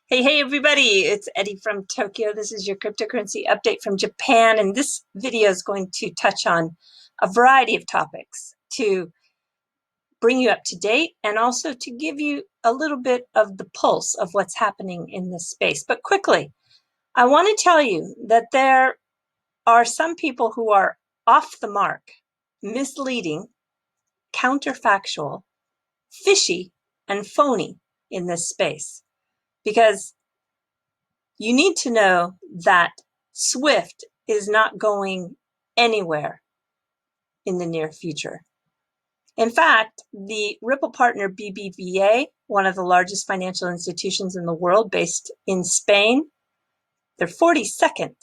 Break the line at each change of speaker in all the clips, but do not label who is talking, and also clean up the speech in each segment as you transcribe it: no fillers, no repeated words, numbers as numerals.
Hey, everybody, it's Eddie from Tokyo. This is your cryptocurrency update from Japan, and this video is going to touch on a variety of topics to bring you up to date and also to give you a little bit of the pulse of what's happening in this space. But quickly, I want to tell you that there are some people who are off the mark, misleading, counterfactual, fishy, and phony in this space because you need to know that Swift is not going anywhere in the near future. In fact, the Ripple partner BBVA, one of the largest financial institutions in the world based in Spain, they're 42nd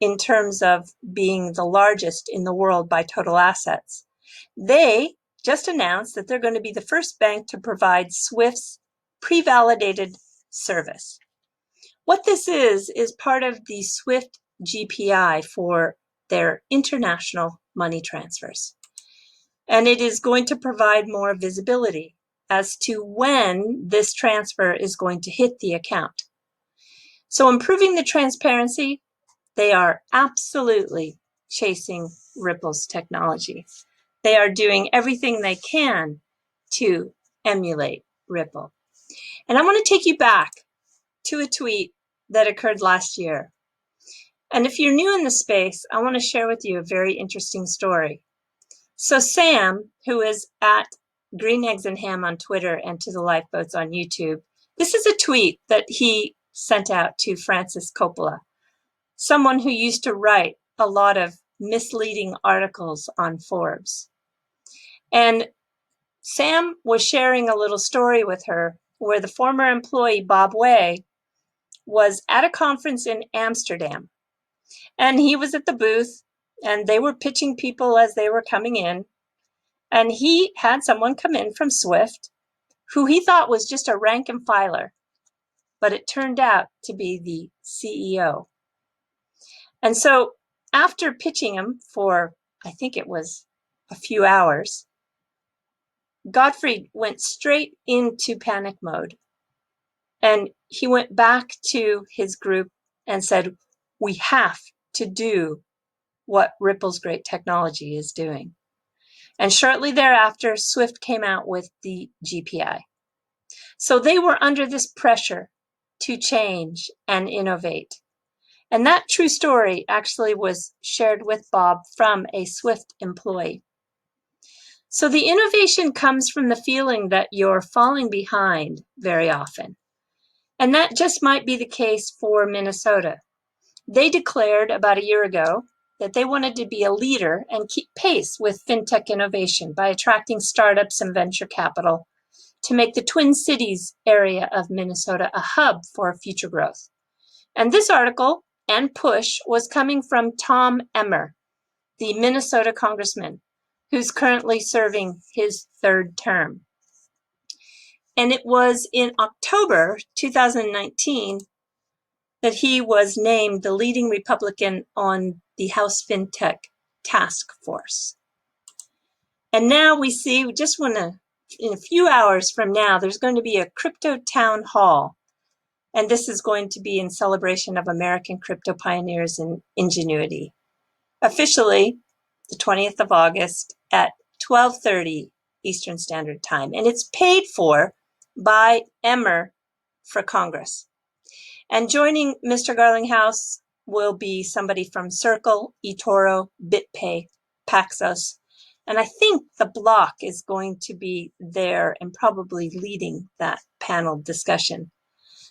in terms of being the largest in the world by total assets. They just announced that they're going to be the first bank to provide Swift's pre-validated service. What this is part of the SWIFT GPI for their international money transfers. And it is going to provide more visibility as to when this transfer is going to hit the account. So improving the transparency, they are absolutely chasing Ripple's technology. They are doing everything they can to emulate Ripple. And I want to take you back to a tweet that occurred last year. And if you're new in the space, I want to share with you a very interesting story. So Sam, who is at Green Eggs and Ham on Twitter and To the Lifeboats on YouTube, this is a tweet that he sent out to Francis Coppola, someone who used to write a lot of misleading articles on Forbes. And Sam was sharing a little story with her where the former employee, Bob Way, was at a conference in Amsterdam. And he was at the booth, and they were pitching people as they were coming in. And he had someone come in from Swift who he thought was just a rank and filer, but it turned out to be the CEO. And so after pitching him for, I think it was a few hours, Gottfried went straight into panic mode. And he went back to his group and said, we have to do what Ripple's great technology is doing. And shortly thereafter, Swift came out with the GPI. So they were under this pressure to change and innovate. And that true story actually was shared with Bob from a Swift employee. So the innovation comes from the feeling that you're falling behind very often. And that just might be the case for Minnesota. They declared about a year ago that they wanted to be a leader and keep pace with fintech innovation by attracting startups and venture capital to make the Twin Cities area of Minnesota a hub for future growth. And this article and push was coming from Tom Emmer, the Minnesota congressman, who's currently serving his third term. And it was in October 2019 that he was named the leading Republican on the House Fintech Task Force. And now we see, we just want to, in a few hours from now, there's going to be a crypto town hall. And this is going to be in celebration of American crypto pioneers and ingenuity. Officially, the 20th of August at 12:30 Eastern Standard Time. And it's paid for by Emmer for Congress. And joining Mr. Garlinghouse will be somebody from Circle, eToro, BitPay, Paxos. And I think the block is going to be there and probably leading that panel discussion.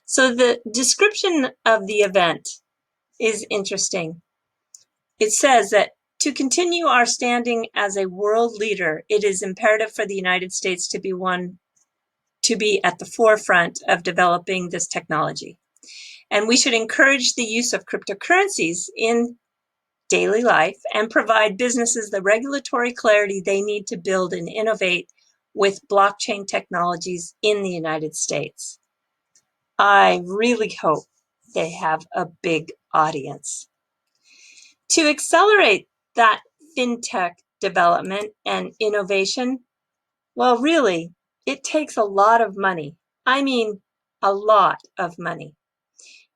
So the description of the event is interesting. It says that to continue our standing as a world leader, it is imperative for the United States to be at the forefront of developing this technology. And we should encourage the use of cryptocurrencies in daily life and provide businesses the regulatory clarity they need to build and innovate with blockchain technologies in the United States. I really hope they have a big audience. To accelerate that fintech development and innovation, well, really, it takes a lot of money. I mean, a lot of money.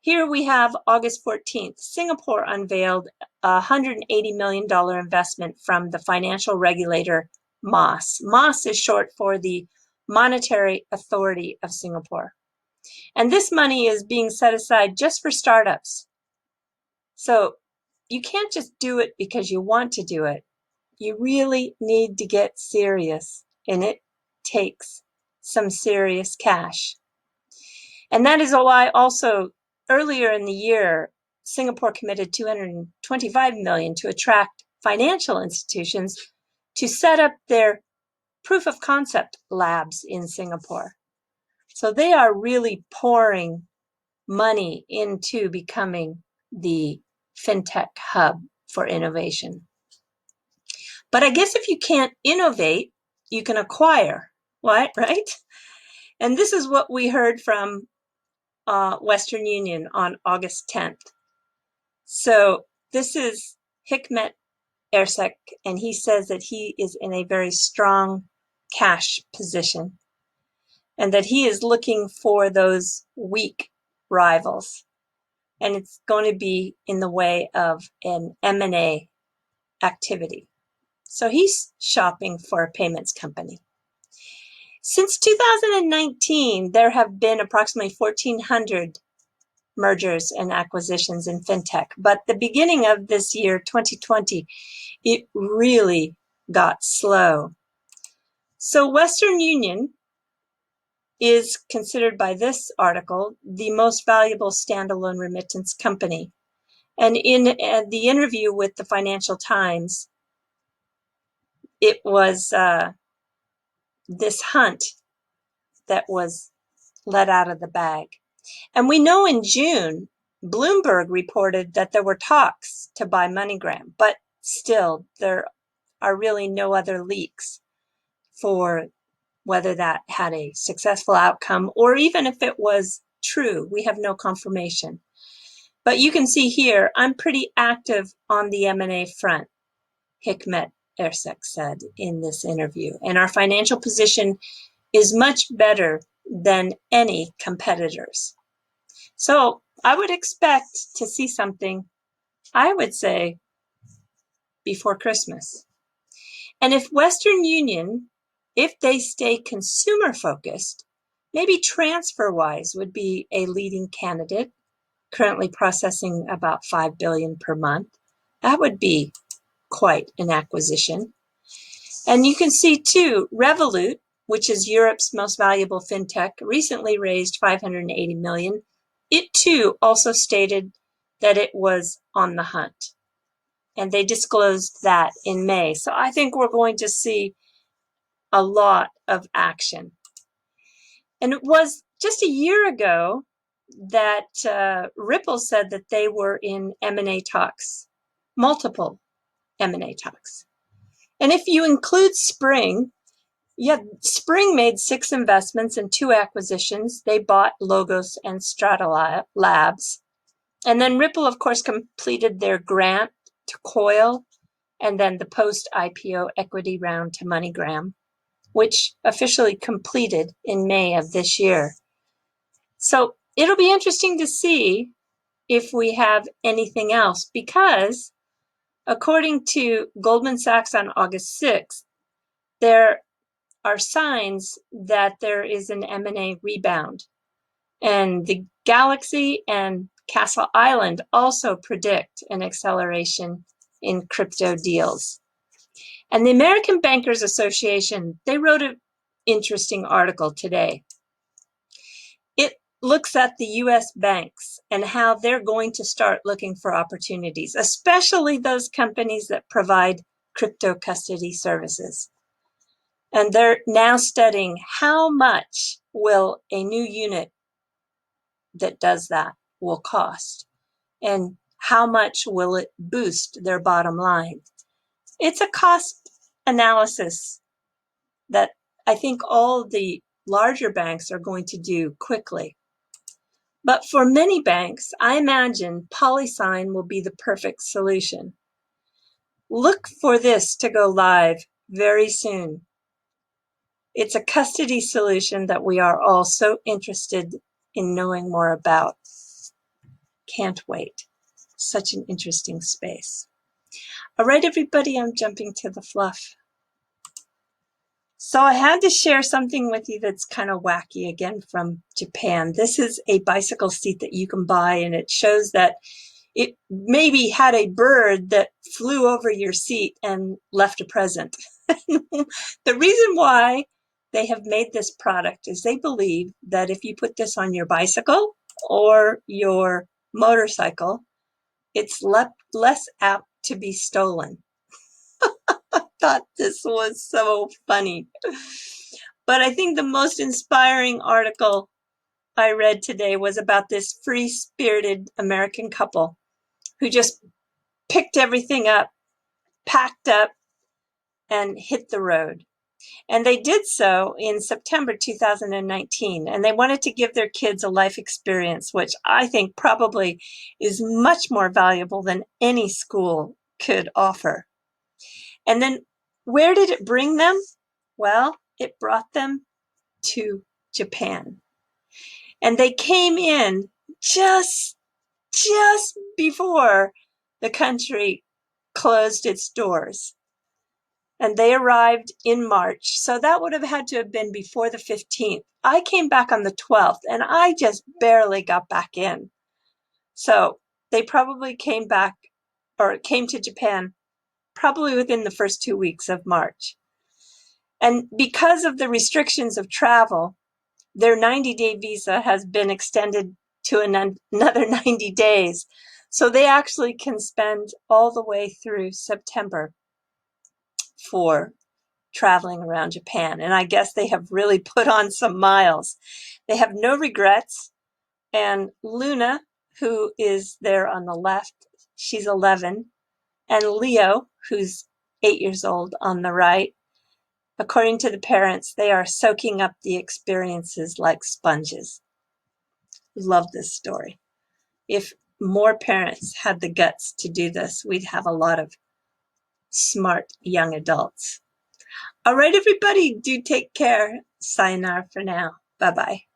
Here we have August 14th, Singapore unveiled a $180 million investment from the financial regulator MAS. MAS is short for the Monetary Authority of Singapore. And this money is being set aside just for startups. So you can't just do it because you want to do it. You really need to get serious, and it takes some serious cash. And that is why also earlier in the year, Singapore committed $225 million to attract financial institutions to set up their proof of concept labs in Singapore. So they are really pouring money into becoming the Fintech hub for innovation. But I guess if you can't innovate, you can acquire, right? And this is what we heard from Western Union on August 10th. So this is Hikmet Ersek, and he says that he is in a very strong cash position and that he is looking for those weak rivals. And it's going to be in the way of an M&A activity. So he's shopping for a payments company. Since 2019, there have been approximately 1,400 mergers and acquisitions in fintech. But the beginning of this year, 2020, it really got slow. So Western Union is considered by this article the most valuable standalone remittance company. And in the interview with the Financial Times, it was this hunt that was let out of the bag. And we know in June, Bloomberg reported that there were talks to buy MoneyGram, but still there are really no other leaks for whether that had a successful outcome, or even if it was true. We have no confirmation. But you can see here, I'm pretty active on the M&A front, Hikmet Ersek said in this interview. And our financial position is much better than any competitors. So I would expect to see something, I would say, before Christmas. And if Western Union, if they stay consumer focused, maybe TransferWise would be a leading candidate, currently processing about $5 billion per month. That would be quite an acquisition. And you can see too, Revolut, which is Europe's most valuable fintech, recently raised $580 million. It too also stated that it was on the hunt. And they disclosed that in May. So I think we're going to see a lot of action. And it was just a year ago that Ripple said that they were in M&A talks, multiple M&A talks. And if you include Spring, Spring made 6 investments and 2 acquisitions. They bought Logos and Strata Labs. And then Ripple, of course, completed their grant to Coil and then the post-IPO equity round to MoneyGram, which officially completed in May of this year. So it'll be interesting to see if we have anything else, because according to Goldman Sachs on August 6th, there are signs that there is an M&A rebound. And the Galaxy and Castle Island also predict an acceleration in crypto deals. And the American Bankers Association, they wrote an interesting article today. It looks at the US banks and how they're going to start looking for opportunities, especially those companies that provide crypto custody services. And they're now studying how much will a new unit that does that will cost, and how much will it boost their bottom line. It's a cost analysis that I think all the larger banks are going to do quickly. But for many banks, I imagine PolySign will be the perfect solution. Look for this to go live very soon. It's a custody solution that we are all so interested in knowing more about. Can't wait. Such an interesting space. All right, everybody, I'm jumping to the fluff. So I had to share something with you that's kind of wacky, again, from Japan. This is a bicycle seat that you can buy, and it shows that it maybe had a bird that flew over your seat and left a present. The reason why they have made this product is they believe that if you put this on your bicycle or your motorcycle, it's less apt to be stolen. I thought this was so funny. But I think the most inspiring article I read today was about this free-spirited American couple who just picked everything up, packed up, and hit the road. And they did so in September 2019. And they wanted to give their kids a life experience, which I think probably is much more valuable than any school could offer. And then where did it bring them? Well, it brought them to Japan. And they came in just before the country closed its doors. And they arrived in March. So that would have had to have been before the 15th. I came back on the 12th, and I just barely got back in. So they probably came back, or came to Japan, probably within the first 2 weeks of March. And because of the restrictions of travel, their 90-day visa has been extended to another 90 days. So they actually can spend all the way through September for traveling around Japan. And I guess they have really put on some miles. They have no regrets. And Luna, who is there on the left, she's 11. And Leo, who's 8 years old, on the right. According to the parents, they are soaking up the experiences like sponges. Love this story. If more parents had the guts to do this, we'd have a lot of smart young adults. All right, everybody, do take care. Sayonara for now. Bye-bye.